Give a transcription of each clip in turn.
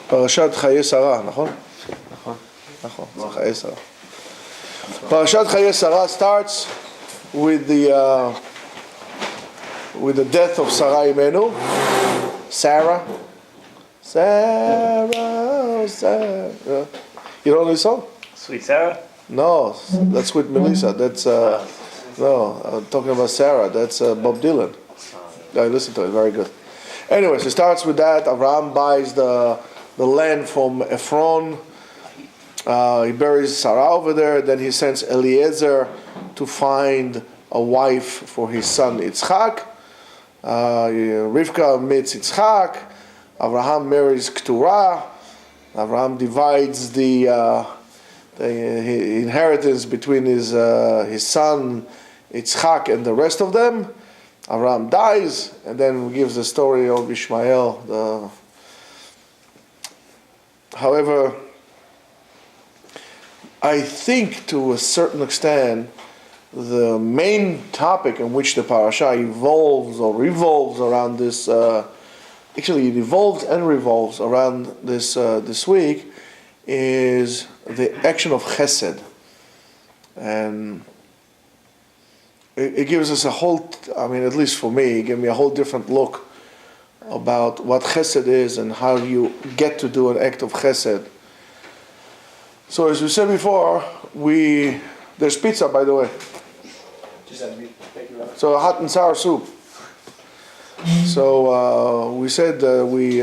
פרשת חיי שרה, נכון? נכון, זה חיי שרה. פרשת חיי שרה starts with the death of Sarah Imenu. Sarah. You know this song? Sweet Sarah? No, that's with Melissa. That's no, I'm talking about Sarah. That's Bob Dylan. I listened to it. Very good. Anyways, it starts with that. Abraham buys the land from Ephron. He buries Sarah over there. Then he sends Eliezer to find a wife for his son Yitzchak. Rivka meets Yitzchak. Abraham marries Keturah. Abraham divides the inheritance between his son Yitzchak and the rest of them. Abraham dies, and then gives the story of Ishmael. However, I think to a certain extent, the main topic in which the parasha evolves or revolves around this, actually it evolves and revolves around this week, is the action of chesed. And it gives us a whole, at least for me, it gave me a whole different look about what chesed is and how you get to do an act of chesed. So as we said before, there's pizza, by the way. So hot and sour soup. So we said we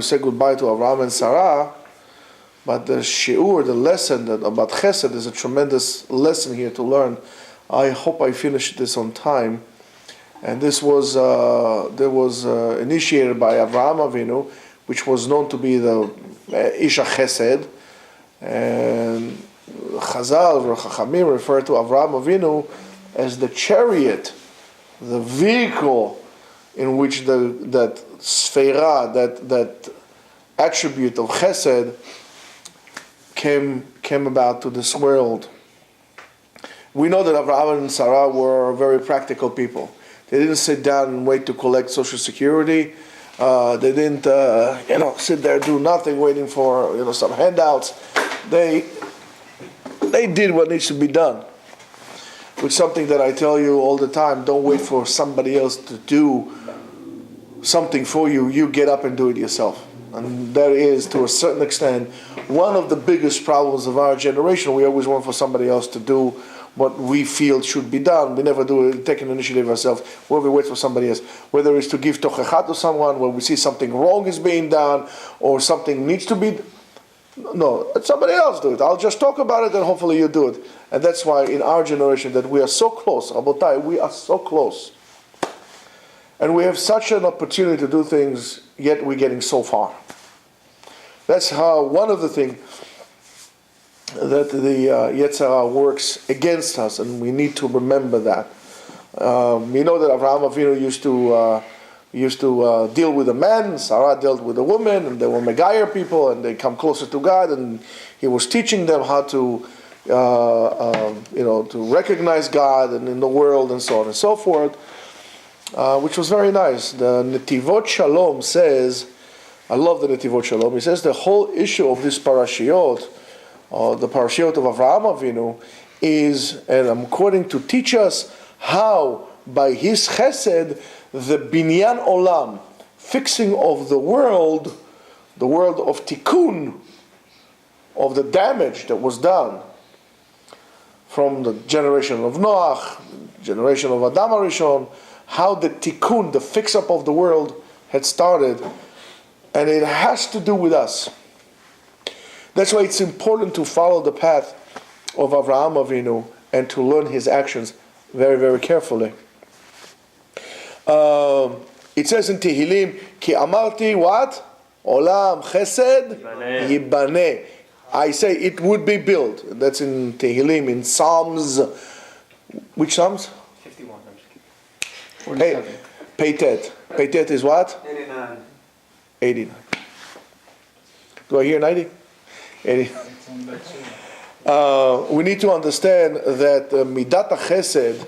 say goodbye to Abraham and Sarah, but the shiur, the lesson about chesed, is a tremendous lesson here to learn. I hope I finished this on time. And this was initiated by Avraham Avinu, which was known to be the Isha Chesed. And Chazal or Chachamim refer to Avraham Avinu as the chariot, the vehicle in which that sfeira, that attribute of Chesed came about to this world. We know that Avraham and Sarah were very practical people. They didn't sit down and wait to collect Social Security. They didn't, sit there do nothing, waiting for some handouts. They did what needs to be done. Which is something that I tell you all the time: don't wait for somebody else to do something for you. You get up and do it yourself. And that is, to a certain extent, one of the biggest problems of our generation. We always want for somebody else to do what we feel should be done. We never take an initiative ourselves. We wait for somebody else. Whether it's to give tochecha to someone, where we see something wrong is being done, or something needs to be. No, let somebody else do it. I'll just talk about it, and hopefully you do it. And that's why in our generation that we are so close. Rabotai, we are so close. And we have such an opportunity to do things, yet we're getting so far. That's how one of the things that the Yetzer Hara works against us, and we need to remember that. We know that Avraham Avinu used to deal with the men, Sarah dealt with the women, and they were Megayer people, and they come closer to God, and he was teaching them how to to recognize God and in the world and so on and so forth, which was very nice. The Netivot Shalom says, I love the Netivot Shalom, he says the whole issue of this parashiot, the parashiot of Avraham Avinu, is, and I'm quoting, to teach us how by his chesed, the binyan olam, fixing of the world of tikkun, of the damage that was done from the generation of Noach, generation of Adam HaRishon, how the tikkun, the fix-up of the world had started, and it has to do with us. That's why it's important to follow the path of Avraham Avinu and to learn his actions very, very carefully. It says in Tehillim, Ki amarti what? Olam chesed yibaneh. I say it would be built. That's in Tehillim, in Psalms. Which Psalms? 51. 47. Peitet. Peitet is what? 89. 89. Do I hear 90? 80. We need to understand that Midat HaChesed,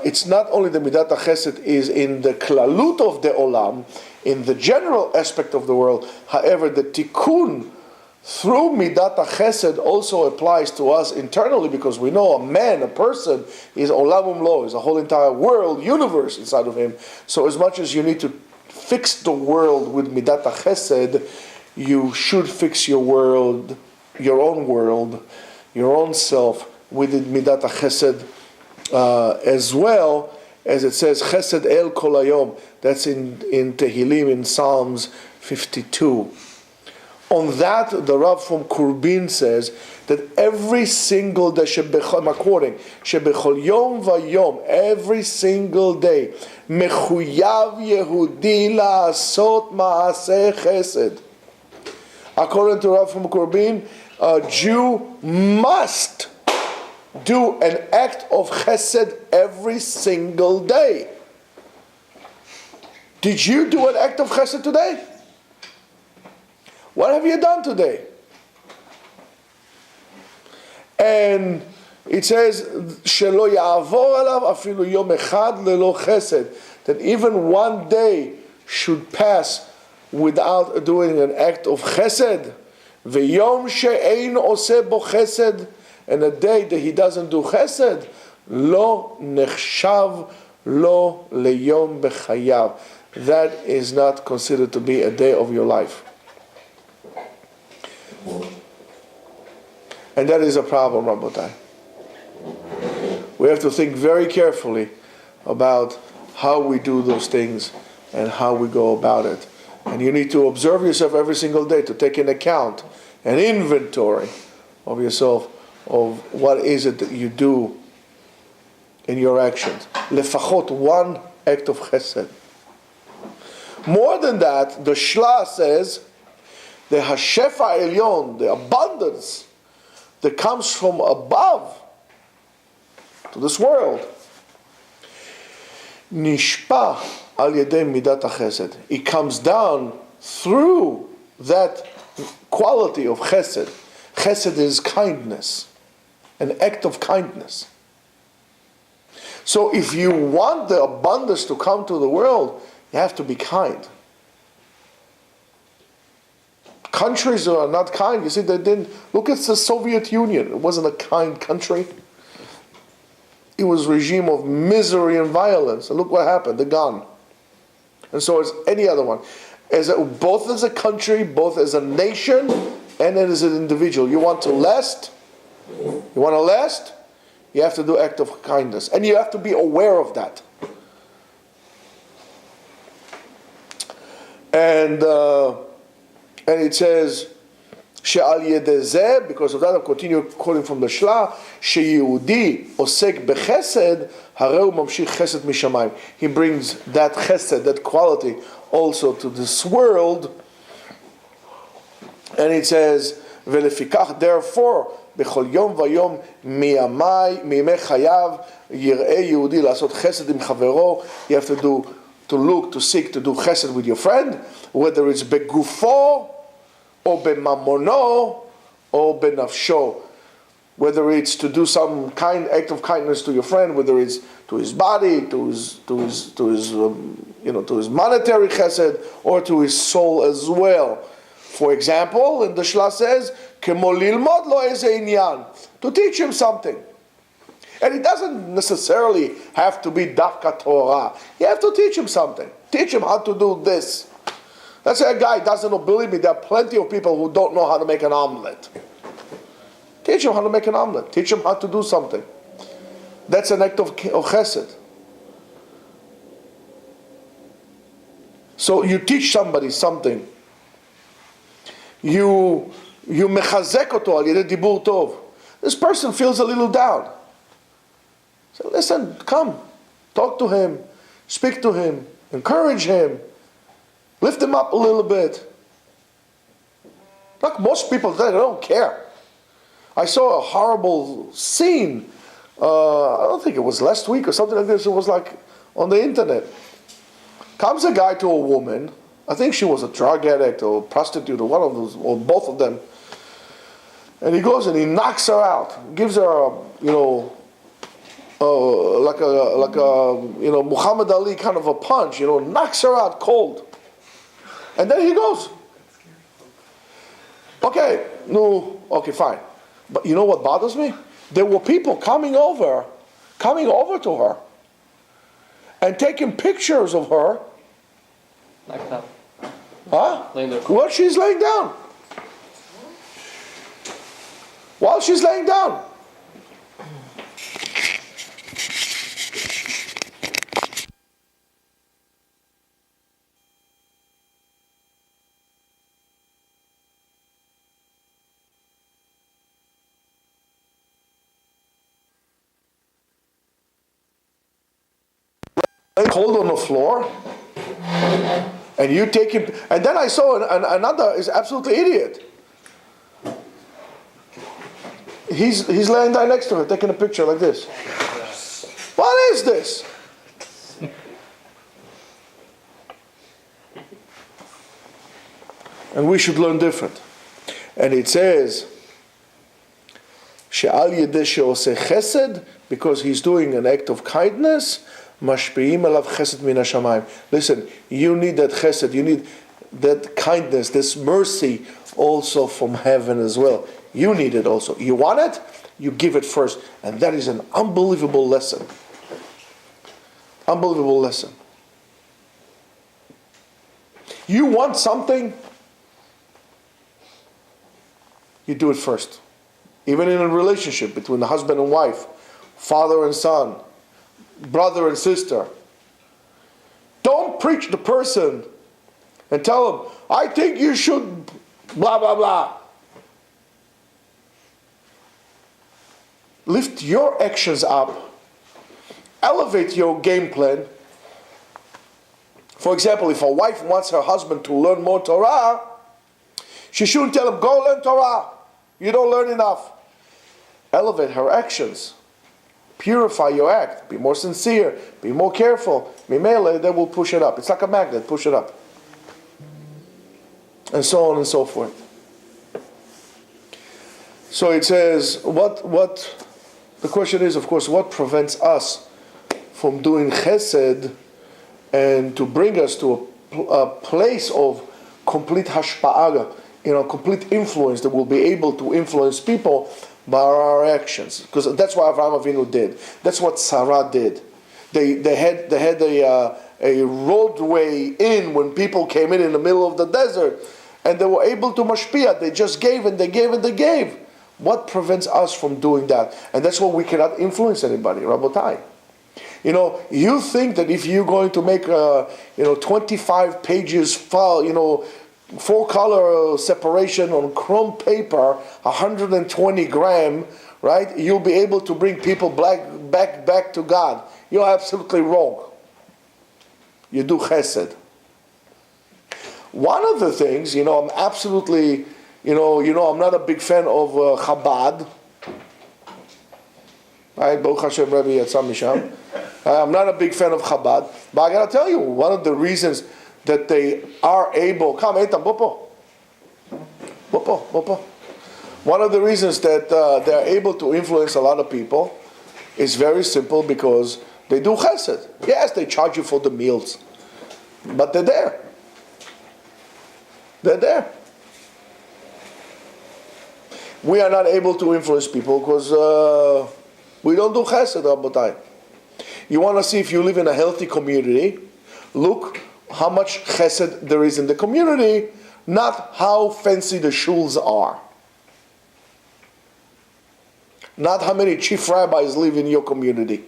it's not only the Midat HaChesed is in the Klalut of the Olam, in the general aspect of the world. However, the tikkun through midat chesed also applies to us internally, because we know a man, a person, is olam umlo, is a whole entire world, universe inside of him. So as much as you need to fix the world with midat chesed, you should fix your world, your own self, with midat chesed as well, as it says chesed el kol hayom. That's in Tehillim, in Psalms 52. On that, the Rav from Kurbin says that every single day, according shebechol yom vayom, every single day, mechuyav Yehudi la'asot ma'aseh chesed. According to Rav from Kurbin, a Jew must do an act of chesed every single day. Did you do an act of chesed today? What have you done today? And it says, "Shelo ya'avor alav afilu yom echad lelo chesed," that even one day should pass without doing an act of chesed. V'yom she'ein oseh bo chesed, and a day that he doesn't do chesed, lo nechshav lo leyom bechayav. That is not considered to be a day of your life. And that is a problem, Rabotai. We have to think very carefully about how we do those things and how we go about it. And you need to observe yourself every single day, to take an account, an inventory of yourself, of what is it that you do in your actions. Lefachot, one act of chesed. More than that, the Shla says, the Hashefa Elyon, the abundance that comes from above to this world, Nishpa al yedei midat chesed. It comes down through that quality of chesed. Chesed is kindness, an act of kindness. So if you want the abundance to come to the world, you have to be kind. Countries that are not kind, you see, they didn't. Look at the Soviet Union. It wasn't a kind country. It was a regime of misery and violence. And look what happened, they're gone. And so is any other one. Both as a country, both as a nation, and as an individual. You want to last? You have to do act of kindness. And you have to be aware of that. And it says, She'al yedezeh, because of that, I'll continue quoting from the Shla, She'yehudi osek bechesed, hareu mamshich chesed mishamayim. He brings that chesed, that quality, also to this world. And it says, Velefikach, therefore, bechol yom vayom miyamei chayav, yir'eh Yehudi lasot chesed im chavero. You have to look, to seek, to do chesed with your friend, whether it's begufo, or bemamono, or benafsho. Whether it's to do some kind act of kindness to your friend, whether it's to his body, to his monetary chesed, or to his soul as well. For example, and the Shla says, "Kemo lilmod lo eze inyan," to teach him something. And it doesn't necessarily have to be dafka Torah. You have to teach him something. Teach him how to do this. Let's say a guy doesn't know. Believe me, there are plenty of people who don't know how to make an omelet. Teach him how to make an omelet. Teach him how to do something. That's an act of chesed. So you teach somebody something. You mechazek oto al yedei dibur tov. This person feels a little down. So listen, come, talk to him, speak to him, encourage him, lift him up a little bit. Like most people today, they don't care. I saw a horrible scene. I don't think it was last week or something like this. It was like on the internet. Comes a guy to a woman. I think she was a drug addict or prostitute or one of those, or both of them. And he goes and he knocks her out, gives her like a Muhammad Ali kind of a punch, knocks her out cold. And then he goes. Okay, no, okay, fine. But you know what bothers me? There were people coming over to her and taking pictures of her. Like that. Huh? Laying there. While she's laying down. While she's laying down. Cold on the floor, and you take him. And then I saw another is absolutely idiot. He's laying down next to her, taking a picture like this. What is this? And we should learn different. And it says, she'al yedeh she'oseh chesed, because he's doing an act of kindness. Mashpi'im alav chesed min hashamayim. Listen, you need that chesed, you need that kindness, this mercy also from heaven as well. You need it also. You want it, you give it first. And that is an unbelievable lesson. Unbelievable lesson. You want something, you do it first. Even in a relationship between the husband and wife, father and son, brother and sister. Don't preach the person and tell them, I think you should blah, blah, blah. Lift your actions up. Elevate your game plan. For example, if a wife wants her husband to learn more Torah, she shouldn't tell him, go learn Torah. You don't learn enough. Elevate her actions. Purify your act. Be more sincere. Be more careful. Mimele, that will push it up. It's like a magnet. Push it up. And so on and so forth. So it says, the question is, of course, what prevents us from doing chesed and to bring us to a place of complete hashpa'ah, complete influence, that will be able to influence people by our actions, because that's what Avraham Avinu did. That's what Sarah did. They had a roadway in when people came in the middle of the desert, and they were able to mashpia. They just gave and they gave and they gave. What prevents us from doing that? And that's why we cannot influence anybody, Rabotai. You think that if you're going to make 25 pages file, 4-color separation on chrome paper, 120 gram, right? You'll be able to bring people back to God. You're absolutely wrong. You do chesed. One of the things, I'm absolutely, I'm not a big fan of Chabad. Right? Baruch Hashem, Rebbe Yatzam Misham. I'm not a big fan of Chabad, but I gotta tell you, one of the reasons that they are able, come, Eitan, Bopo. One of the reasons that they're able to influence a lot of people is very simple, because they do chesed. Yes, they charge you for the meals, but they're there. They're there. We are not able to influence people because we don't do chesed, Rabotai. You want to see if you live in a healthy community, look how much chesed there is in the community, not how fancy the shuls are. Not how many chief rabbis live in your community.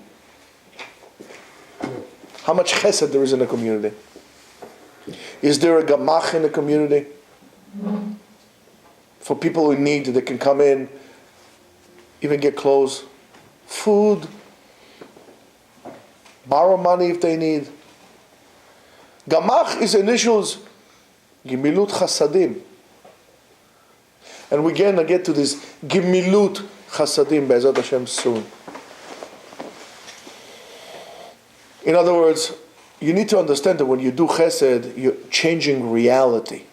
How much chesed there is in the community. Is there a gamach in the community? For people who need, they can come in, even get clothes, food, borrow money if they need. Gamach is initials, Gimilut Chasadim. And we're going to get to this Gimilut Chasadim Be'ezrat Hashem soon. In other words, you need to understand that when you do chesed, you're changing reality.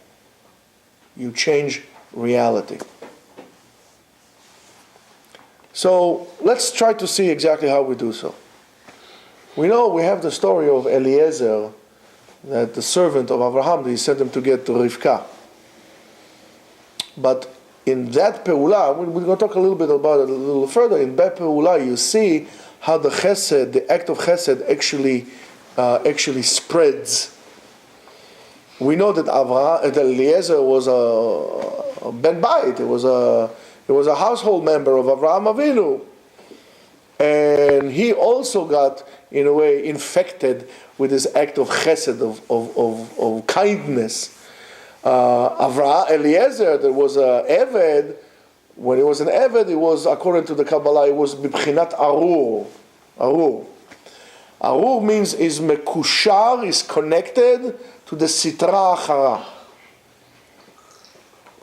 You change reality. So let's try to see exactly how we do so. We know we have the story of Eliezer that the servant of Abraham, he sent him to get to Rivka. But in that Peula, we're going to talk a little bit about it a little further. In that Peula, you see how the Chesed, the act of Chesed, actually spreads. We know that Eliezer was a Ben Bait. It was a household member of Avraham Avinu, and he also got, in a way, infected with this act of Chesed, of kindness. Eliezer, there was a Eved. When he was an Eved, it was, according to the Kabbalah, it was Bibchinat Arur. Arur means is mekushar, is connected to the Sitra Achara.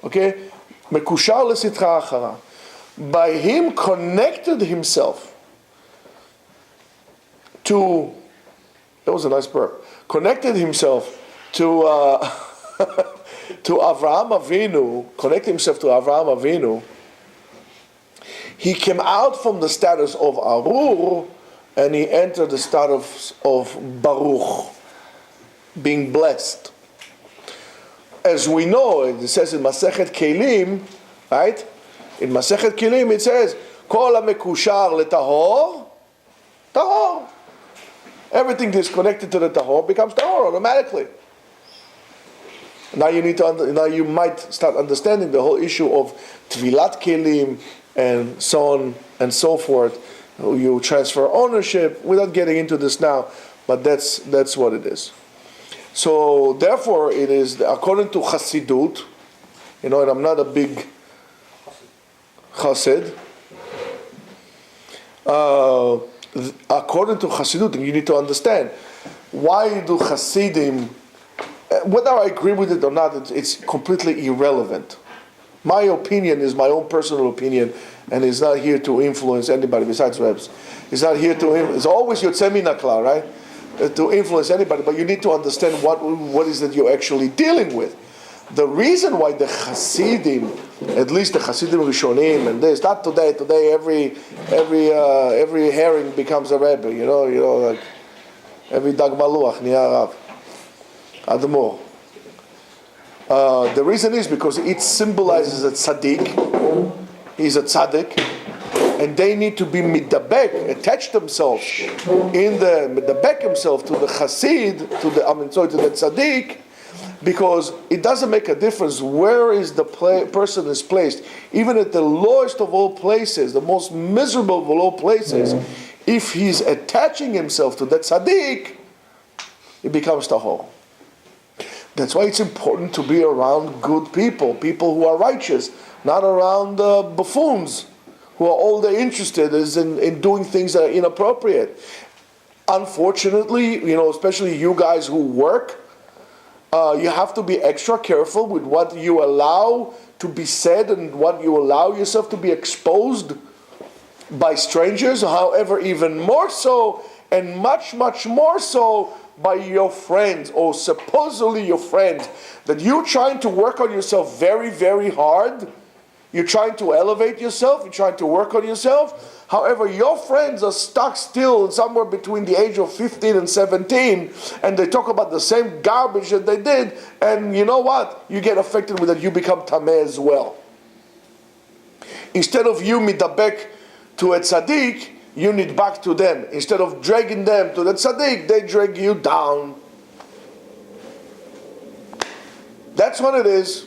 Okay? Mekushar le Sitra Achara. By him connected himself to, that was a nice verb, connected himself to to Avraham Avinu, connected himself to Avraham Avinu, he came out from the status of Arur and he entered the status of Baruch, being blessed. As we know, it says in Masechet Kelim, right? In Masechet Kelim it says, Kol ha-mekushar le-tahor, tahor. Everything that is connected to the tahor becomes tahor automatically. Now you might start understanding the whole issue of Tvilat Kelim and so on and so forth. You transfer ownership without getting into this now, but that's what it is. So therefore, it is according to Chassidut. And I'm not a big Chassid. According to Chassidut, you need to understand why do Chassidim. Whether I agree with it or not, it's completely irrelevant. My opinion is my own personal opinion, and is not here to influence anybody besides Rebs. It's not here to. It's always Yotzei min haklar, right? To influence anybody, but you need to understand what is that you're actually dealing with. The reason why the Hasidim, at least the Hasidim Rishonim, and this, not today. Today, every herring becomes a Rebbe. Like every Dag Maluach niyah Rav. Admor. The reason is because it symbolizes a tzaddik. He's a tzaddik, and they need to be midabek, attach themselves in the midabek himself to the chassid, to the tzaddik, because it doesn't make a difference where is the person is placed, even at the lowest of all places, the most miserable of all places. If he's attaching himself to that tzaddik, it becomes tahor. That's why it's important to be around good people who are righteous, not around buffoons who are all they're interested in doing things that are inappropriate. Unfortunately, especially you guys who work, you have to be extra careful with what you allow to be said and what you allow yourself to be exposed by strangers, however, even more so and much, much more so by your friends, or supposedly your friends, that you're trying to work on yourself very, very hard. You're trying to elevate yourself, you're trying to work on yourself. However, your friends are stuck still somewhere between the age of 15 and 17, and they talk about the same garbage that they did, and you know what? You get affected with that, you become tameh as well. Instead of you midabek to a tzaddik, you need back to them. Instead of dragging them to the tzaddik, they drag you down. That's what it is.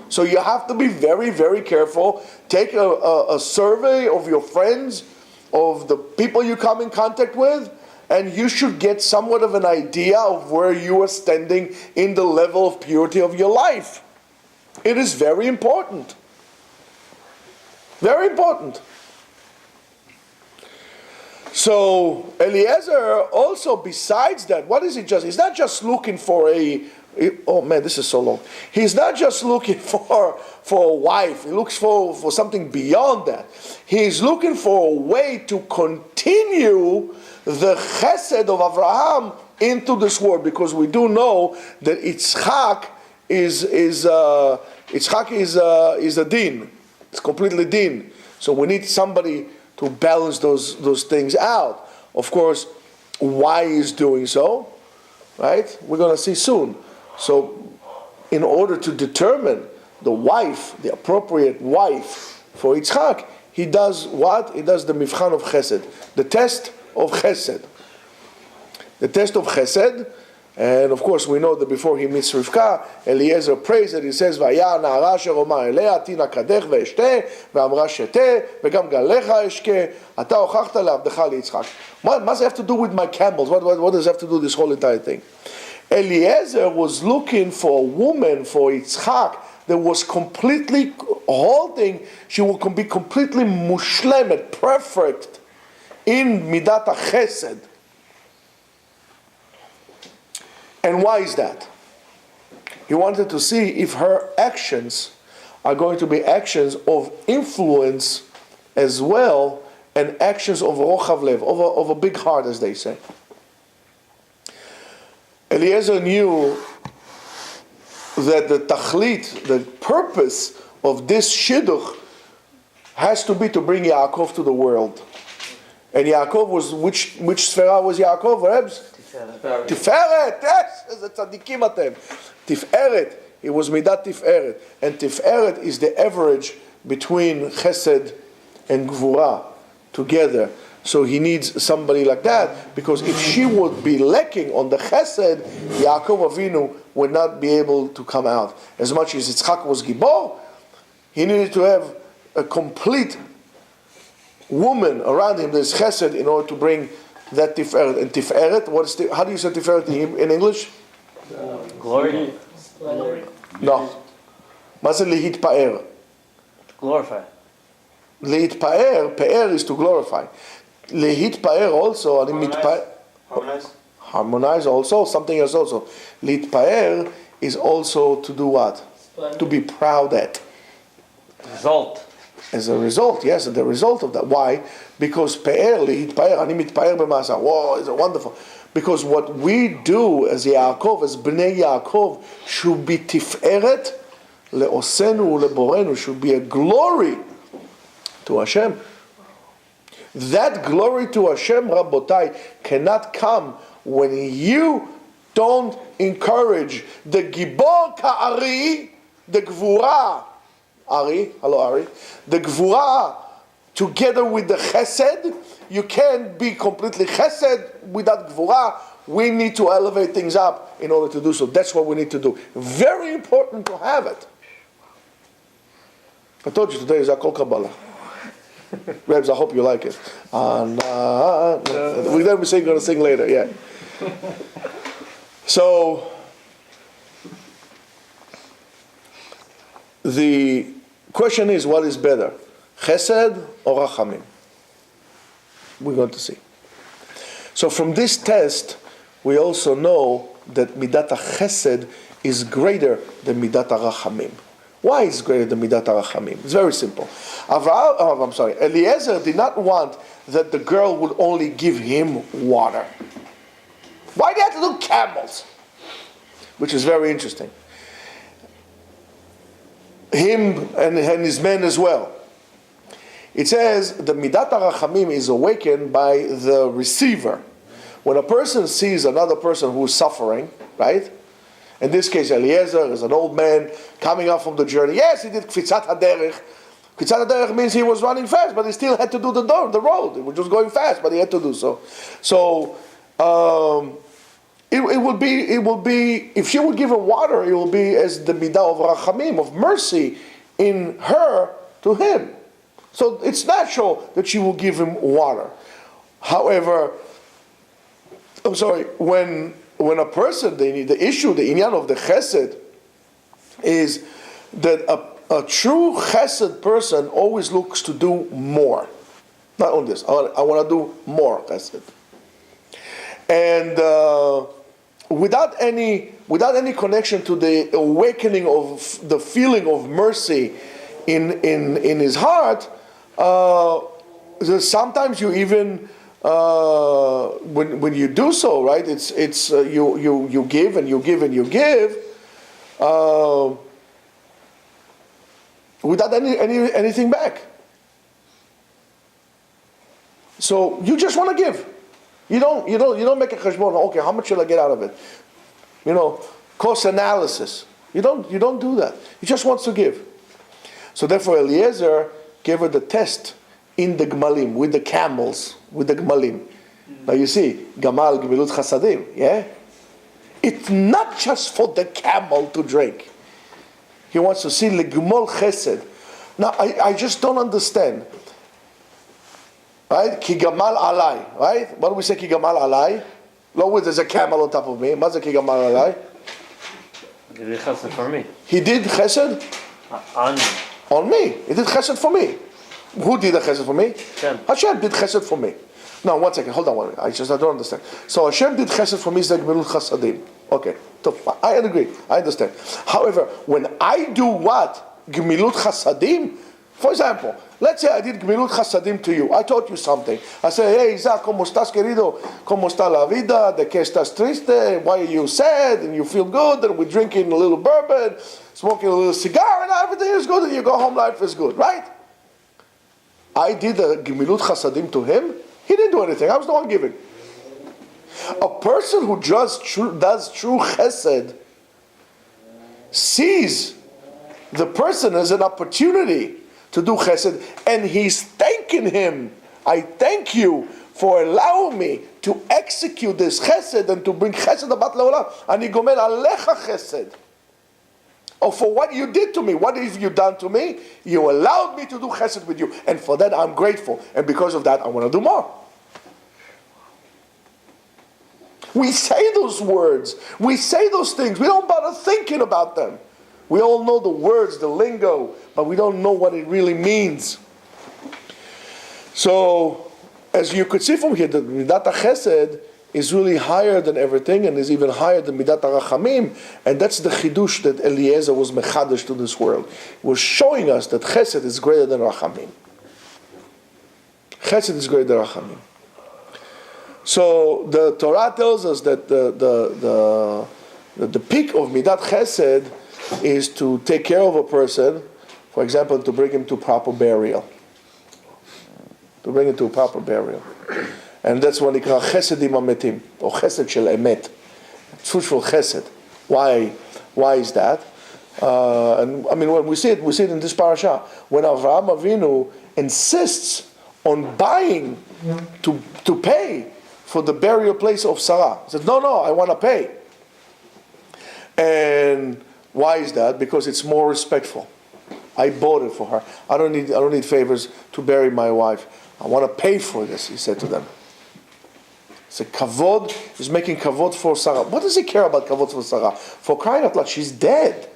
So you have to be very, very careful. Take a survey of your friends, of the people you come in contact with, and you should get somewhat of an idea of where you are standing in the level of purity of your life. It is very important. Very important. So Eliezer also, besides that, what is he just? He's not just looking for oh man, this is so long. He's not just looking for a wife. He looks for something beyond that. He's looking for a way to continue the chesed of Avraham into this world, because we do know that Yitzchak is a din. It's completely din. So we need somebody to balance those things out. Of course, why he's doing so? right? We're going to see soon. So in order to determine the wife, the appropriate wife for Yitzchak, he does what? He does the mivchan of chesed, the test of chesed. The test of chesed, and of course we know that before he meets Rivka, Eliezer prays it. He says, "Vaya na'ara asher omar elea tina kadech ve'eshte ve'amra shete ve'gam galecha eshke ata ochachta le'avdecha liyitzchak." What does it have to do with my camels? What does it have to do with this whole entire thing? Eliezer was looking for a woman for Yitzchak that was completely holding. She will be completely mushlemet, perfect in midat chesed. And why is that? He wanted to see if her actions are going to be actions of influence as well, and actions of rochav lev, of a big heart, as they say. Eliezer knew that the tachlit, the purpose of this shidduch, has to be to bring Yaakov to the world. And Yaakov was, which sfera was Yaakov, Rebs? Tiferet, yes, the tzaddikim atem. Tiferet, it was midat tiferet. And tiferet is the average between chesed and gvura together. So he needs somebody like that, because if she would be lacking on the chesed, Yaakov Avinu would not be able to come out. As much as Yitzchak was gibor, he needed to have a complete woman around him that is chesed in order to bring that tiferet. And tiferet, how do you say tiferet in English? Glory. No. מה זה להתפאר? Glorify. להתפאר, פאר is to glorify. להתפאר also, אני מתפאר. Harmonize also, something else also. להתפאר is also to do what? To be proud at. Result. As a result, yes, the result of that. Why? Because פאר, להתפאר, אני מתפאר במעשה. Whoa, it's wonderful. Because what we do as Yaakov, as Bnei Yaakov, should be tiferet le'osenu leborenu, should be a glory to Hashem. That glory to Hashem, Rabotai, cannot come when you don't encourage the Gibor Ka'ari, the Gvura, Ari, hello Ari, the Gvura, together with the Chesed. You can't be completely Chesed without Gvura. We need to elevate things up in order to do so. That's what we need to do. Very important to have it. I told you today is Akol Kabbalah. Rebs, I hope you like it. We're going to sing later, yeah. So, the question is, what is better? Chesed or Rachamim? We're going to see. So from this test, we also know that Midat HaChesed is greater than Midat HaRachamim. Why is greater than Midat HaRachamim? It's very simple. Eliezer did not want that the girl would only give him water. Why did he have to do camels? Which is very interesting. Him and his men as well. It says the Midat HaRachamim is awakened by the receiver. When a person sees another person who is suffering, right? In this case, Eliezer is an old man coming up from the journey. Yes, he did Kfitzat HaDerech. Kfitzat HaDerech means he was running fast, but he still had to do the road. He was just going fast, but he had to do so. So, it will be, if she would give him water, it will be as the Midah of Rachamim, of mercy, in her to him. So it's natural that she will give him water. However, when a person, the issue, the inyan of the chesed, is that a true chesed person always looks to do more. Not on this. I want to do more chesed. And without any connection to the awakening of the feeling of mercy in his heart, sometimes you even when you do so, right? It's you give and you give and you give without anything back. So you just want to give. You don't make a cheshbon. Okay, how much shall I get out of it? cost analysis. You don't do that. He just wants to give. So therefore Eliezer gave her the test in the Gmalim, with the camels, with the Gmalim. Now you see, Gamal Gemilut Chasadim, yeah? It's not just for the camel to drink. He wants to see Legmol Chesed. Now I just don't understand. Right? Ki Gamal Alai, right? What do we say Ki Gamal Alai? Lo, there's a camel on top of me. What's a Ki Gamal Alai? He did chesed for me. He did Chesed? On me. On me. He did Chesed for me. Who did the Chesed for me? Hashem did Chesed for me. Now, one second, hold on. I don't understand. So Hashem did Chesed for me, Gemilut Chasadim. Okay, so I agree. I understand. However, when I do what? Gemilut Chasadim? For example, let's say I did Gemilut Chasadim to you. I taught you something. I say, hey, Isaac, ¿cómo estás, querido? ¿Cómo está la vida? ¿De qué estás triste? Why are you sad? And you feel good, and we're drinking a little bourbon, smoking a little cigar, and everything is good, and you go home, life is good, right? I did a Gemilut Chasadim to him. He didn't do anything. I was the one giving. A person who does true chesed sees the person as an opportunity to do chesed, and he's thanking him. I thank you for allowing me to execute this chesed and to bring chesed abat leolam. Ani gomer alecha chesed. Or for what you did to me. What have you done to me? You allowed me to do chesed with you. And for that I'm grateful. And because of that I want to do more. We say those words. We say those things. We don't bother thinking about them. We all know the words, the lingo, but we don't know what it really means. So, as you could see from here, the Midat HaChesed is really higher than everything and is even higher than Midat HaRachamim, and that's the Chidush that Eliezer was Mechadash to this world. He was showing us that Chesed is greater than Rachamim. Chesed is greater than Rachamim. So the Torah tells us that the peak of Midat Chesed is to take care of a person, for example, to bring him to proper burial. To bring him to proper burial. And that's what they call Chesedim Ametim, or Chesed Shel Emet. Truthful Chesed. Why is that? And I mean, when we see it in this parasha. When Avraham Avinu insists on buying to pay for the burial place of Sarah. He said, no, I want to pay. And why is that? Because it's more respectful. I bought it for her. I don't need favors to bury my wife. I want to pay for this, he said to them. He said, kavod, he's making kavod for Sarah. What does he care about kavod for Sarah? For crying out loud, she's dead.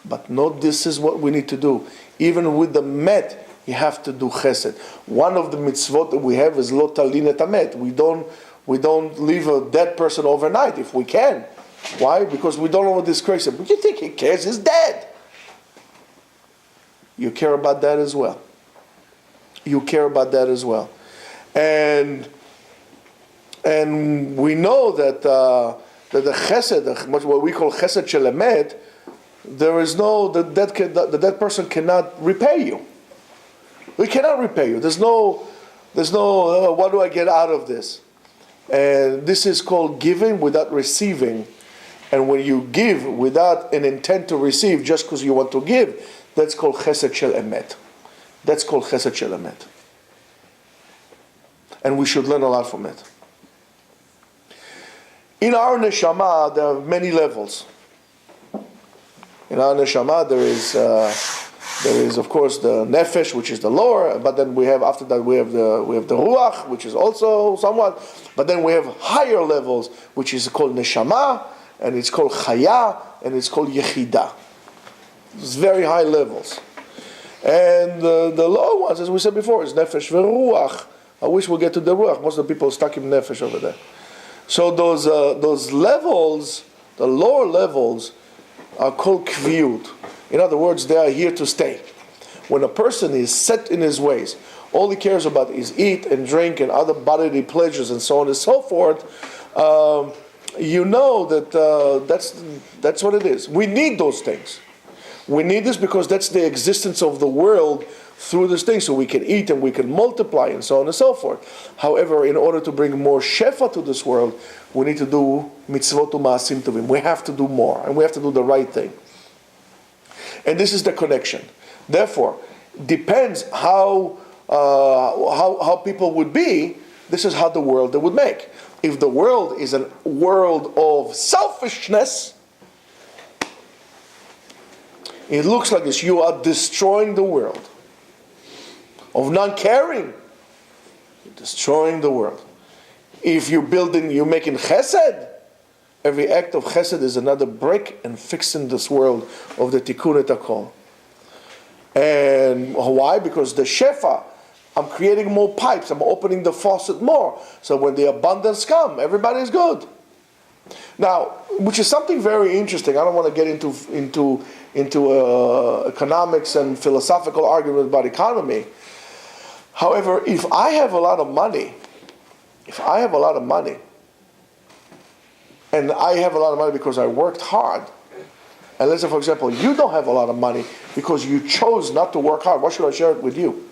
But no, this is what we need to do. Even with the met, you have to do chesed. One of the mitzvot that we have is lo talin et hamet. We don't leave a dead person overnight if we can. Why? Because we don't want to disgrace him. But you think he cares? He's dead. You care about that as well. You care about that as well. And we know that the chesed, what we call chesed shel emet, the dead person cannot repay you. We cannot repay you. There's no what do I get out of this? And this is called giving without receiving. And when you give without an intent to receive, just because you want to give, that's called chesed shel emet. That's called chesed shel emet. And we should learn a lot from it. In our neshama, there are many levels. In our neshama, there is of course the nefesh, which is the lower, but then after that we have the ruach, which is also somewhat, but then we have higher levels, which is called neshama, and it's called chaya, and it's called yechida. It's very high levels. And the lower ones, as we said before, is nefesh veruach. I wish we'll get to the ruach. Most of the people are stuck in nefesh over there. So those levels, the lower levels, are called kviyut. In other words, they are here to stay. When a person is set in his ways, all he cares about is eat and drink and other bodily pleasures and so on and so forth, you know that that's what it is. We need those things. We need this because that's the existence of the world through this thing so we can eat and we can multiply and so on and so forth. However, in order to bring more shefa to this world, we need to do mitzvot u'ma'asim tovim. We have to do more, and we have to do the right thing. And this is the connection. Therefore, depends how people would be, this is how the world they would make. If the world is a world of selfishness, it looks like this. You are destroying the world. Of non-caring, you're destroying the world. If you're making chesed, every act of chesed is another brick and fixing this world of the tikkun et hakol. And why? Because the shefa, I'm creating more pipes, I'm opening the faucet more. So when the abundance comes, everybody's good. Now, which is something very interesting. I don't want to get into economics and philosophical argument about economy. However, if I have a lot of money, and I have a lot of money because I worked hard, and let's say, for example, you don't have a lot of money because you chose not to work hard, why should I share it with you?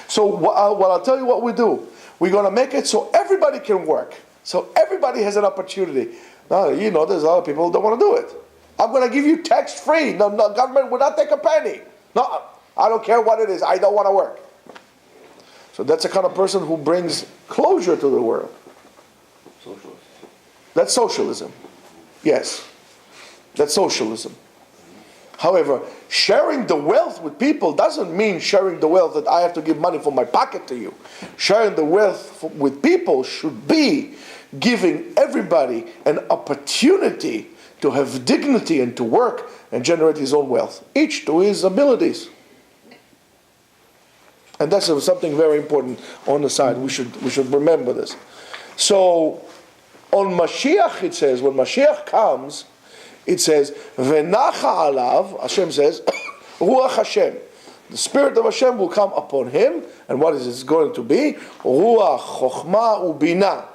So I'll tell you what we do. We're going to make it so everybody can work. So everybody has an opportunity. Now, there's other people who don't want to do it. I'm going to give you tax-free. No, government will not take a penny. No, I don't care what it is. I don't want to work. So that's the kind of person who brings closure to the world. Socialist. That's socialism. Yes. That's socialism. However, sharing the wealth with people doesn't mean sharing the wealth that I have to give money from my pocket to you. Sharing the wealth with people should be giving everybody an opportunity to have dignity and to work and generate his own wealth, each to his abilities. And that's something very important on the side. We should remember this. So on Mashiach it says, when Mashiach comes, it says, V'nacha alav, Hashem says, Ruach Hashem. The Spirit of Hashem will come upon him, and what is it going to be? Ruach Chochma Ubina.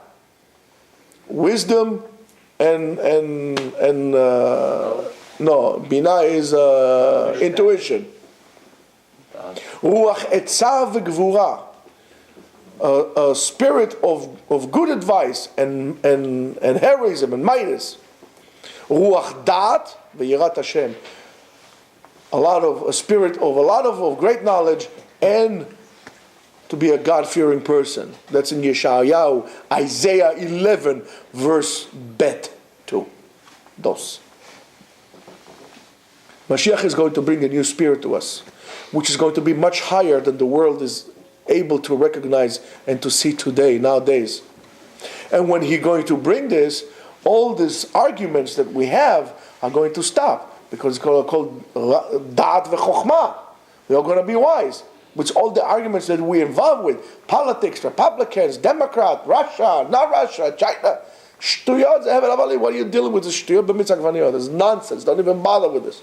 Wisdom and Bina is intuition. Ruach Etzah V'Gvura. A spirit of good advice and heroism and mightiness. Ruach Da'at V'Yirat Hashem. A spirit of great knowledge and to be a God-fearing person. That's in Yeshayahu, Isaiah 11, verse Bet 2. Dos. Mashiach is going to bring a new spirit to us, which is going to be much higher than the world is able to recognize and to see today, nowadays. And when he's going to bring this, all these arguments that we have are going to stop, because it's called Da'at V'Chochma. We're all going to be wise. Which all the arguments that we're involved with, politics, Republicans, Democrat, Russia, not Russia, China, Shtuyot, what are you dealing with this Shtuyot b'mitzvah gvaniyot? It's nonsense. Don't even bother with this.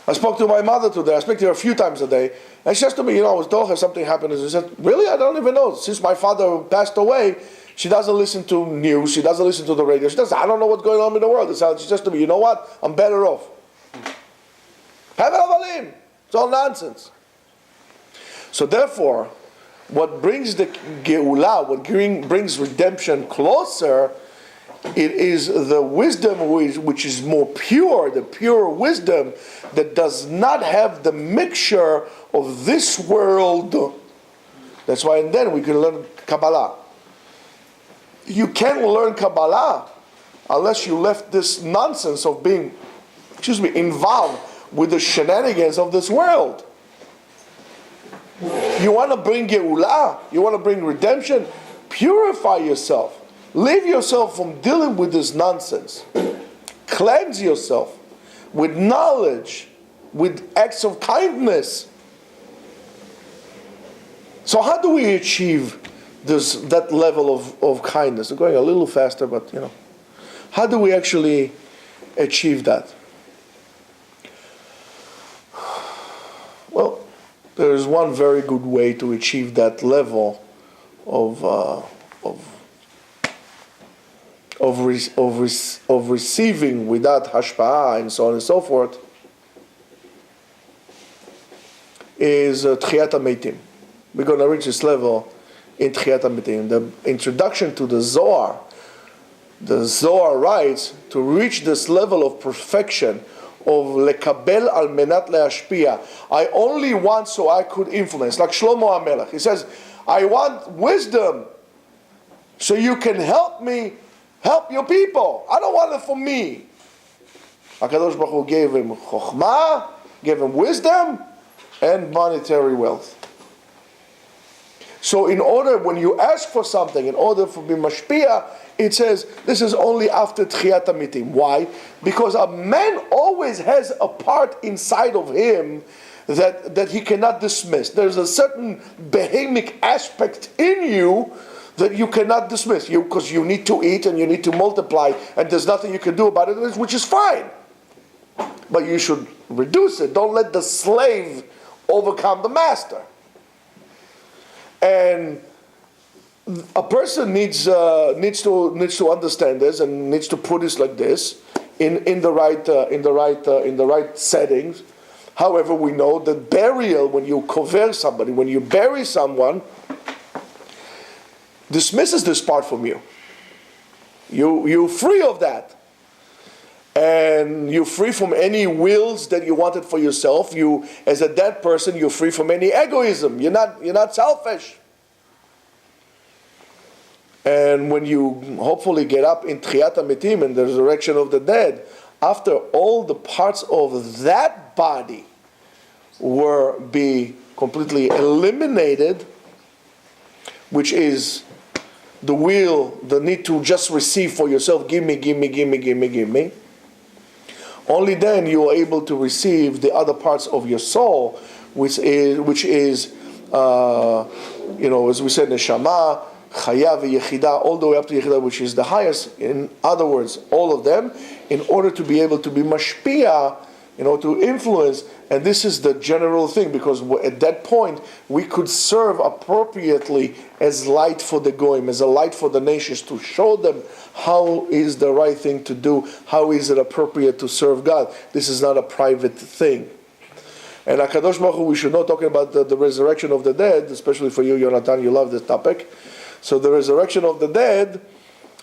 I spoke to my mother today. I speak to her a few times a day. And she says to me, I was told her something happened. And she said, really? I don't even know. Since my father passed away, she doesn't listen to news. She doesn't listen to the radio. I don't know what's going on in the world. She says to me, you know what? I'm better off. It's all nonsense. So therefore, what brings the Geulah, what brings redemption closer, it is the wisdom which is more pure, the pure wisdom that does not have the mixture of this world. That's why then we can learn Kabbalah. You can't learn Kabbalah unless you left this nonsense of being, involved with the shenanigans of this world. You want to bring Geulah, you want to bring redemption, purify yourself. Leave yourself from dealing with this nonsense. Cleanse yourself with knowledge, with acts of kindness. So how do we achieve that level of kindness? I'm going a little faster, but how do we actually achieve that? Well, there is one very good way to achieve that level of receiving without hashpa'ah and so on and so forth. is Tchiyat HaMeitim. We're going to reach this level in Tchiyat HaMeitim. The introduction to the Zohar writes, to reach this level of perfection, of lekabel al menat leashpia. I only want so I could influence. Like Shlomo HaMelech. He says, I want wisdom so you can help me help your people. I don't want it for me. HaKadosh Baruch Hu gave him chokhmah, gave him wisdom, and monetary wealth. So in order, when you ask for something, in order for be mashpia, it says, this is only after Tchiyat HaMeitim. Why? Because a man always has a part inside of him that he cannot dismiss. There's a certain behemic aspect in you that you cannot dismiss. Because you need to eat and you need to multiply, and there's nothing you can do about it, which is fine. But you should reduce it. Don't let the slave overcome the master. And a person needs to understand this and needs to put this like this in the right settings. However, we know that burial, when you cover somebody, when you bury someone, dismisses this part from you. You're free of that. And you're free from any wills that you wanted for yourself. You, as a dead person, you're free from any egoism. You're not selfish. And when you hopefully get up in Tchiyat HaMeitim, in the resurrection of the dead, after all the parts of that body be completely eliminated, which is the will, the need to just receive for yourself, give me, give me, give me, give me, give me. Only then you are able to receive the other parts of your soul, which is as we said, neshama, chaya, v'yechida, all the way up to yechida, which is the highest. In other words, all of them, in order to be able to be mashpia, to influence. And this is the general thing, because at that point we could serve appropriately as light for the goyim, as a light for the nations, to show them how is the right thing to do, how is it appropriate to serve God. This is not a private thing. And HaKadosh Baruch Hu, we should know, talking about the resurrection of the dead, especially for you, Yonatan, you love this topic. So the resurrection of the dead,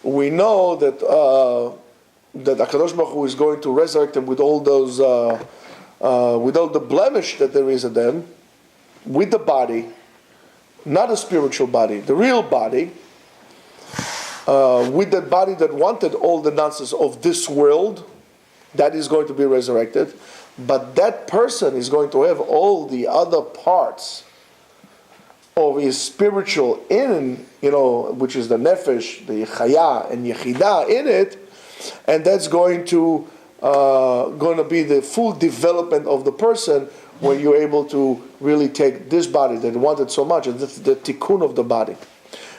we know that HaKadosh Baruch Hu is going to resurrect them with all those, with all the blemish that there is in them, with the body, not a spiritual body, the real body, with that body that wanted all the nonsense of this world, that is going to be resurrected. But that person is going to have all the other parts of his spiritual which is the nefesh, the chaya and yechida in it, and that's going to be the full development of the person, when you're able to really take this body that wanted so much, and the tikkun of the body.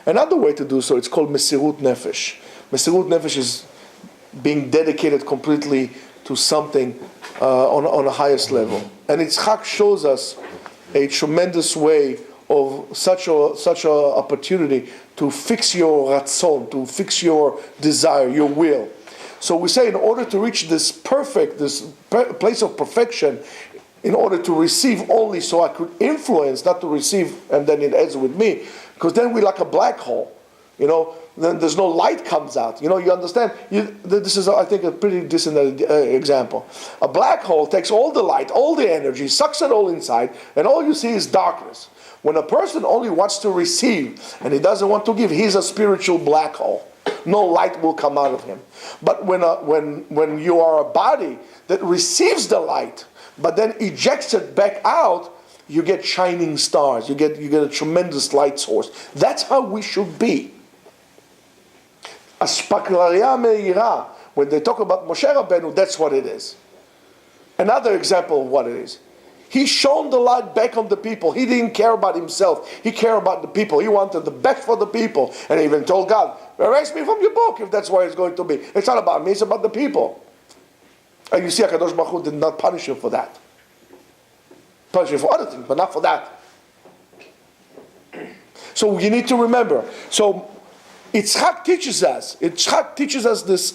Another way to do so, it's called mesirut nefesh. Mesirut nefesh is being dedicated completely to something on a highest level. And Yitzchak shows us a tremendous way of such a opportunity to fix your ratzon, to fix your desire, your will. So we say, in order to reach this place of perfection, in order to receive only so I could influence, not to receive and then it ends with me, because then we're like a black hole. Then there's no light comes out. You understand? This is, I think, a pretty decent example. A black hole takes all the light, all the energy, sucks it all inside, and all you see is darkness. When a person only wants to receive and he doesn't want to give, he's a spiritual black hole. No light will come out of him. But when you are a body that receives the light, but then ejects it back out, you get shining stars. You get a tremendous light source. That's how we should be. Aspaklaria meira. When they talk about Moshe Rabbeinu, that's what it is. Another example of what it is. He shone the light back on the people. He didn't care about himself. He cared about the people. He wanted the best for the people. And he even told God, erase me from your book if that's what it's going to be. It's not about me, it's about the people. And you see, HaKadosh Baruch Hu did not punish him for that. Punish him for other things, but not for that. So you need to remember. So Yitzchak teaches us. Yitzchak teaches us this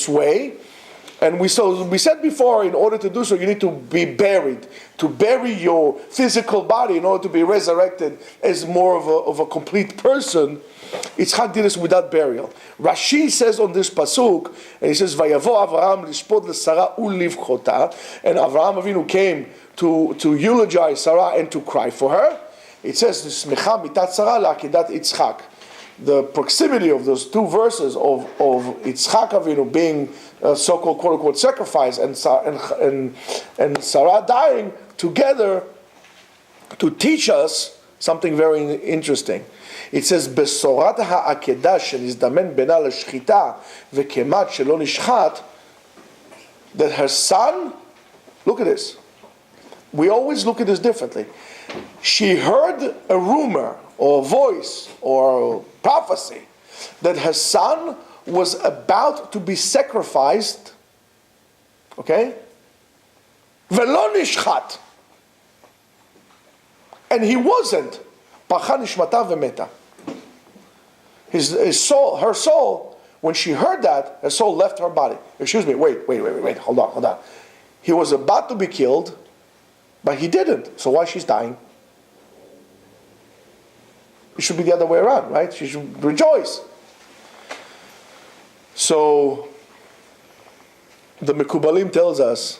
way. And we said before, in order to do so, you need to be buried. To bury your physical body in order to be resurrected as more of a complete person. Yitzchak did this without burial. Rashi says on this pasuk, and he says, "Vayavo Avraham lishpot l'Sara ulivchota," and Avraham Avinu came to eulogize Sarah and to cry for her. It says, "Smecha mitat Sarah la'akedat Yitzchak." The proximity of those two verses of Yitzchak Avinu being so-called quote-unquote sacrifice and Sarah dying together to teach us something very interesting. It says, "Besorat ha'akedah shenizdamen bena l'shchita v'kemat shelo nishchat," that her son, look at this. We always look at this differently. She heard a rumor or a voice or a prophecy that her son was about to be sacrificed, okay? Velo nishchat. And he wasn't. Pacha nishmata v'meta. His soul, her soul, when she heard that, her soul left her body. Excuse me, wait, hold on. He was about to be killed, but he didn't. So why she's dying? It should be the other way around, right? She should rejoice. So the Mekubalim tells us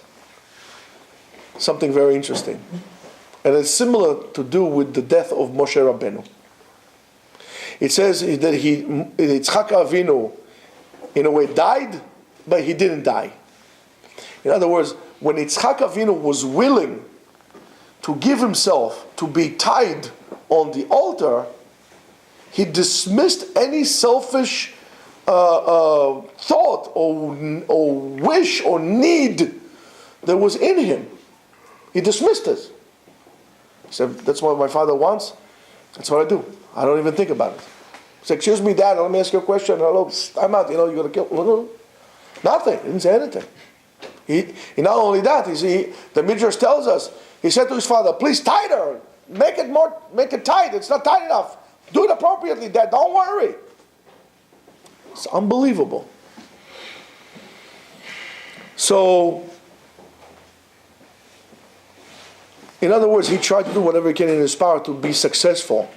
something very interesting. And it's similar to do with the death of Moshe Rabbeinu. It says that Yitzchak Avinu, in a way, died, but he didn't die. In other words, when Yitzchak Avinu was willing to give himself to be tied on the altar, he dismissed any selfish thought or wish or need that was in him. He dismissed it. He said, "That's what my father wants. That's what I do. I don't even think about it." He said, "Excuse me, Dad, let me ask you a question. Hello, I'm out. You're going to kill." No. Nothing. He didn't say anything. He not only that, the Midrash tells us, he said to his father, "Please tighter. Make it tight. It's not tight enough. Do it appropriately, Dad. Don't worry." It's unbelievable. So, in other words, he tried to do whatever he can in his power to be successful.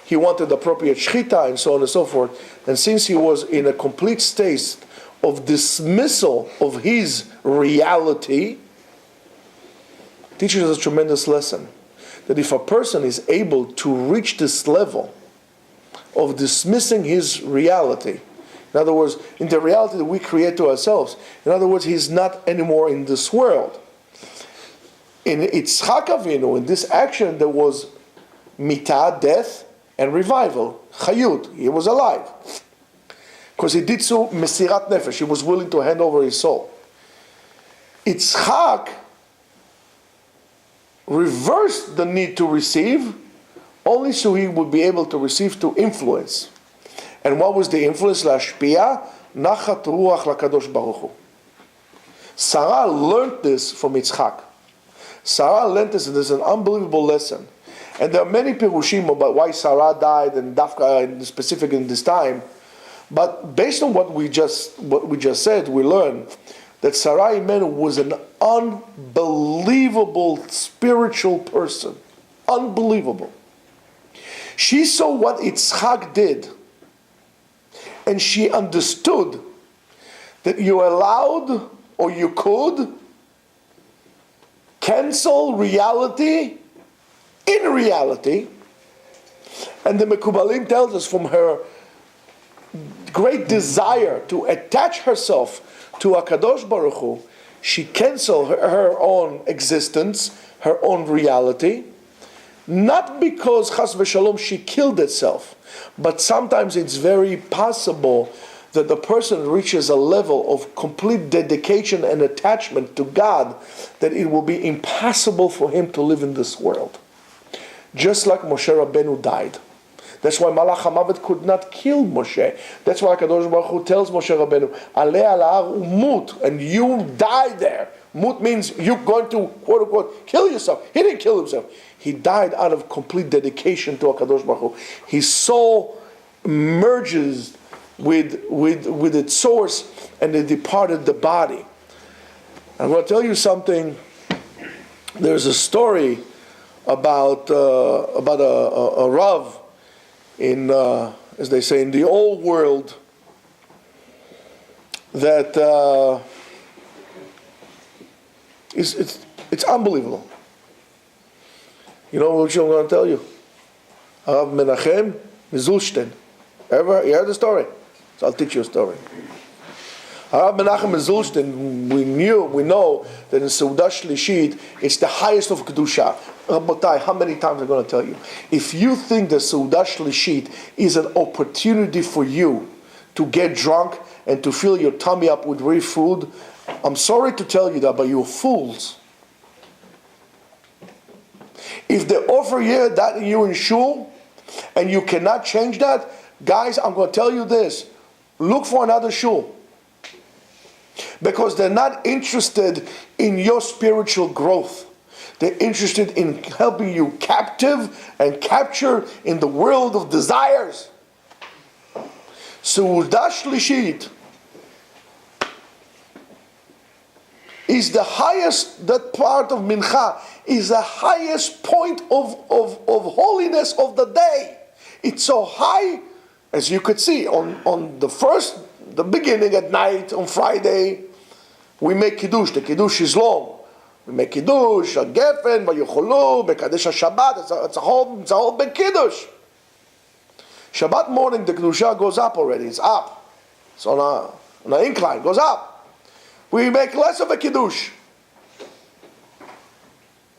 He wanted appropriate shchita and so on and so forth. And since he was in a complete state of dismissal of his reality, it teaches us a tremendous lesson. That if a person is able to reach this level of dismissing his reality, in other words, in the reality that we create to ourselves, in other words, he's not anymore in this world. In Yitzchak Avinu, in this action, there was mitah, death, and revival, chayut, he was alive. Because he did so mesirat nefesh, he was willing to hand over his soul. Yitzchak reversed the need to receive, only so he would be able to receive to influence. And what was the influence? Lashpia, nachat ruach lakadosh baruch hu. Sarah learned this from Yitzchak. Sarah learned this, and there's an unbelievable lesson. And there are many pirushim about why Sarah died, and Dafka in specific in this time. But based on what we just said, we learn that Sarah Imenu was an unbelievable spiritual person. Unbelievable. She saw what Yitzchak did, and she understood that you allowed, or you could, cancel reality in reality. And the Mekubalim tells us from her great desire to attach herself to HaKadosh Baruch Hu, she canceled her own existence, her own reality, not because Chas v'Shalom she killed itself, but sometimes it's very possible that the person reaches a level of complete dedication and attachment to God that it will be impossible for him to live in this world. Just like Moshe Rabbeinu died. That's why Malach HaMavet could not kill Moshe. That's why HaKadosh Baruch Hu tells Moshe Rabbeinu, Aleh al har umut, and you die there. Mut means you're going to, quote unquote, kill yourself. He didn't kill himself. He died out of complete dedication to HaKadosh Baruch Hu. His soul merges with its source, and it departed the body. I'm going to tell you something. There's a story about a Rav in, as they say, in the old world, that it's unbelievable. You know what I'm going to tell you? Rav Menachem Mizulstein. You heard the story? So I'll teach you a story. Rav Menachem Mizulstein, we know that in Seudah Shlishit, it's the highest of Kedusha. Rabotai, how many times am I going to tell you? If you think that Seudah Shlishit is an opportunity for you to get drunk and to fill your tummy up with rich food, I'm sorry to tell you that, but you're fools. If they offer you that you in shul, and you cannot change that, guys, I'm going to tell you this. Look for another shul. Because they're not interested in your spiritual growth. They're interested in helping you captive and capture in the world of desires. Seudah Shlishit is the highest, that part of Mincha is the highest point of holiness of the day. It's so high, as you could see, on the beginning at night, on Friday, we make Kiddush. The Kiddush is long. We make Kiddush, a Gefen, Vayucholu, Bekadesh HaShabbat. It's a whole big Kiddush. Shabbat morning, the Kedusha goes up already. It's up. It's on an incline, goes up. We make less of a Kiddush.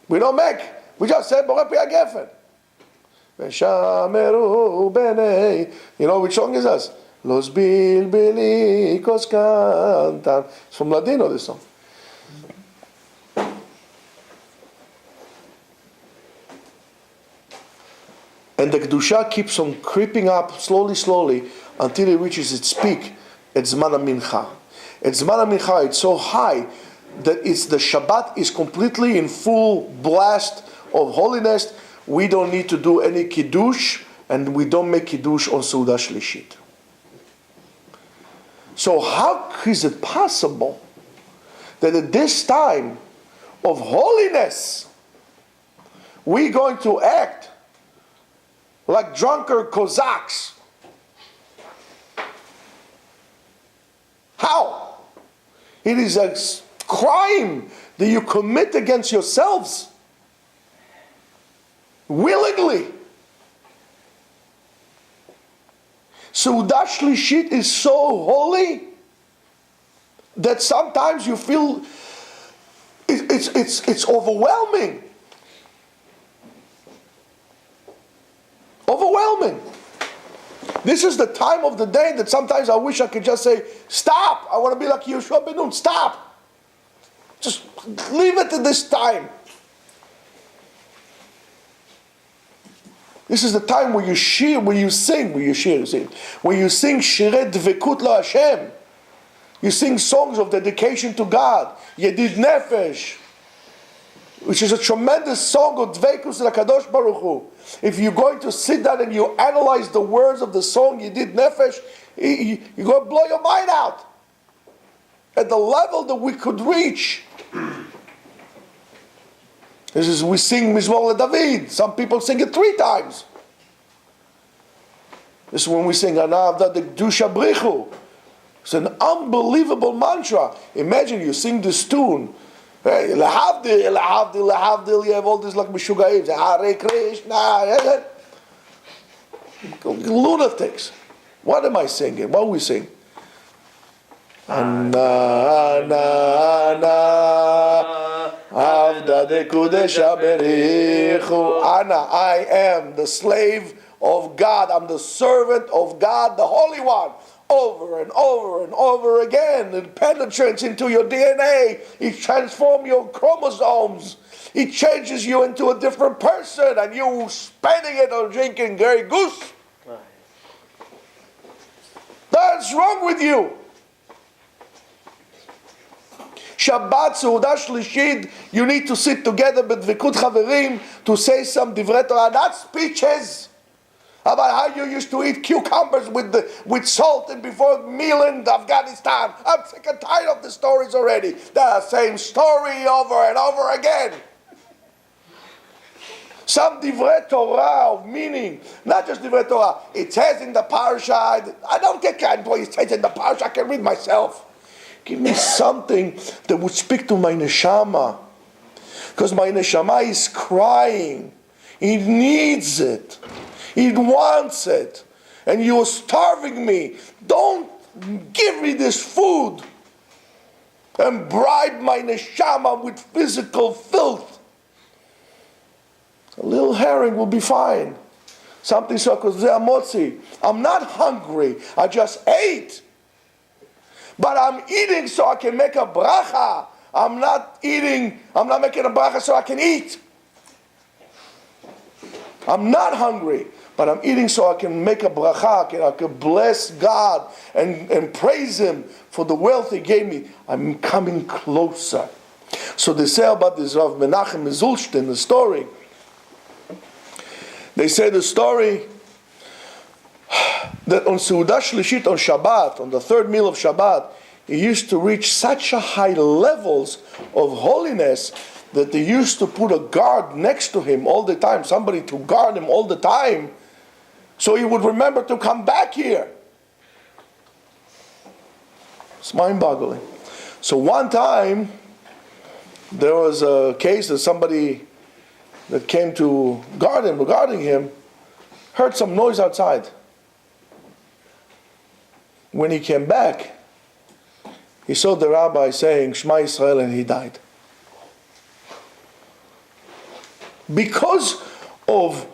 We don't make. We just say, Borei Pi HaGefen. Veshameru Benei. You know which song is this? Los Bilbilicos Cantan. It's from Ladino, this song. And the Kedusha keeps on creeping up slowly, until it reaches its peak at Zman HaMincha. At Zman HaMincha, it's so high that the Shabbat is completely in full blast of holiness. We don't need to do any Kiddush, and we don't make Kiddush on Seudah Shlishit. So how is it possible that at this time of holiness, we're going to act like drunkard Cossacks? How? It is a crime that you commit against yourselves willingly. Seudah Shlishit is so holy that sometimes you feel it's overwhelming. Overwhelming. This is the time of the day that sometimes I wish I could just say, stop. I want to be like Yeshua ben Nun. Stop. Just leave it at this time. This is the time where you sing Shirei Dvekut La Hashem. You sing songs of dedication to God. Yedid Nefesh, which is a tremendous song of Dvekus LaKadosh Baruch Hu. If you're going to sit down and you analyze the words of the song Yedid Nefesh, you're going to blow your mind out. At the level that we could reach. This is, we sing Mizmor LeDavid. Some people sing it 3 times. This is when we sing Anavda de Dusha Brichu. It's an unbelievable mantra. Imagine you sing this tune. Hey, Lahavdil, Lahavdil, Lahavdil. You have all this like Meshugaim. Hare Krishna. Lunatics. What am I singing? What we sing? Anna, na, na. Avda de Kudesha Berichu. Anna, I am the slave of God. I'm the servant of God, the Holy One. Over and over and over again. It penetrates into your DNA. It transforms your chromosomes. It changes you into a different person, and you spending it on drinking Grey Goose. That's wrong with you. Shabbat, Seudah Shlishit, you need to sit together with Dvekut Chaverim to say some Divrei Torah, not speeches. about how you used to eat cucumbers with salt and before meal in Afghanistan. I'm sick and tired of the stories already. The same story over and over again. Some divrei Torah of meaning, not just divrei Torah. It says in the Parashat, I don't take what it says in the Parashat, I can read myself. Give me something that would speak to my neshama. Because my neshama is crying. It needs it. It wants it. And you're starving me. Don't give me this food and bribe my neshama with physical filth. A little herring will be fine. Something so motzi. I'm not hungry. I just ate. But I'm eating so I can make a bracha. I'm not making a bracha so I can eat. I'm not hungry, but I'm eating so I can make a bracha, I can bless God and praise Him for the wealth He gave me. I'm coming closer. So they say about this Rav Menachem Mezulshtin, the story. They say the story that on Seudah Shlishit on Shabbat, on the third meal of Shabbat, he used to reach such a high levels of holiness that they used to put a guard next to him all the time, somebody to guard him all the time, so he would remember to come back here. It's mind-boggling. So one time, there was a case that somebody that came to guard him, regarding him, heard some noise outside. When he came back, he saw the rabbi saying Shema Yisrael, and he died. Because of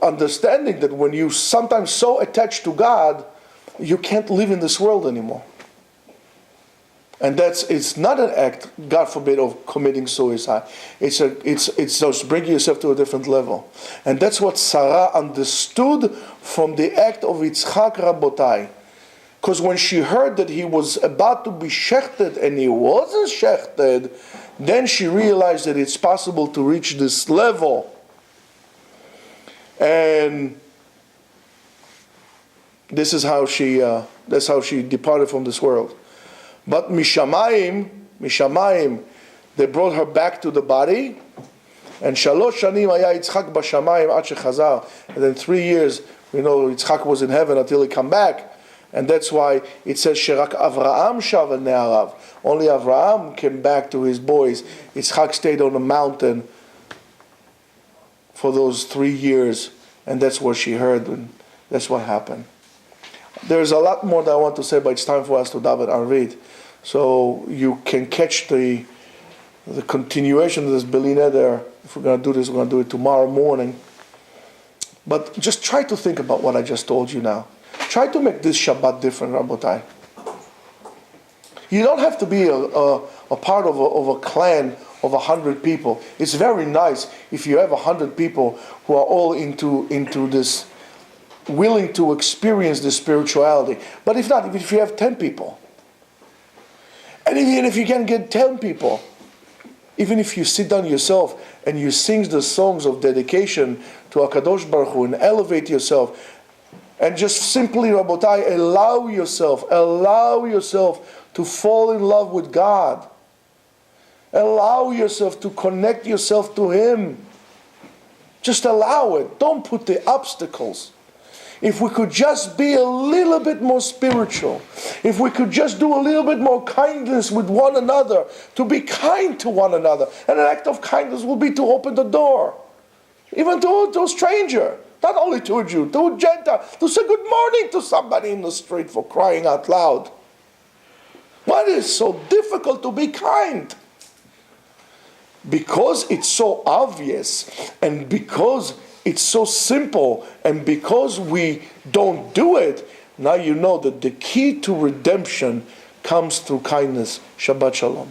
understanding that when you sometimes so attached to God, you can't live in this world anymore. And it's not an act, God forbid, of committing suicide. It's just bringing yourself to a different level. And that's what Sarah understood from the act of Yitzchak Rabotai. Because when she heard that he was about to be shechted and he wasn't shechted, then she realized that it's possible to reach this level. And this is how she departed from this world. But Mishamayim, they brought her back to the body. And Shalosh Shanim Haya Yitzchak Bashamayim Ad Shechazar. And then 3 years, Yitzchak was in heaven until he come back. And that's why it says Sherak Avraham Shav El Ne'arav. Only Avraham came back to his boys. Yitzchak stayed on a mountain for those 3 years. And that's what she heard. And that's what happened. There's a lot more that I want to say, but it's time for us to daven Arvit. So you can catch the continuation of this Beli Neder. If we're going to do this, we're going to do it tomorrow morning. But just try to think about what I just told you now. Try to make this Shabbat different, Rabotai. You don't have to be a part of a clan of 100 people. It's very nice if you have 100 people who are all into this, willing to experience this spirituality. But if not, even if you have 10 people, and even if you can get 10 people, even if you sit down yourself and you sing the songs of dedication to HaKadosh Baruch Hu and elevate yourself, and just simply, Rabotai, allow yourself to fall in love with God. Allow yourself to connect yourself to Him. Just allow it. Don't put the obstacles. If we could just be a little bit more spiritual, if we could just do a little bit more kindness with one another, to be kind to one another, and an act of kindness will be to open the door, even to a stranger, not only to a Jew, to a Gentile, to say good morning to somebody in the street, for crying out loud. Why is it so difficult to be kind? Because it's so obvious, and because it's so simple, and because we don't do it, now you know that the key to redemption comes through kindness. Shabbat Shalom.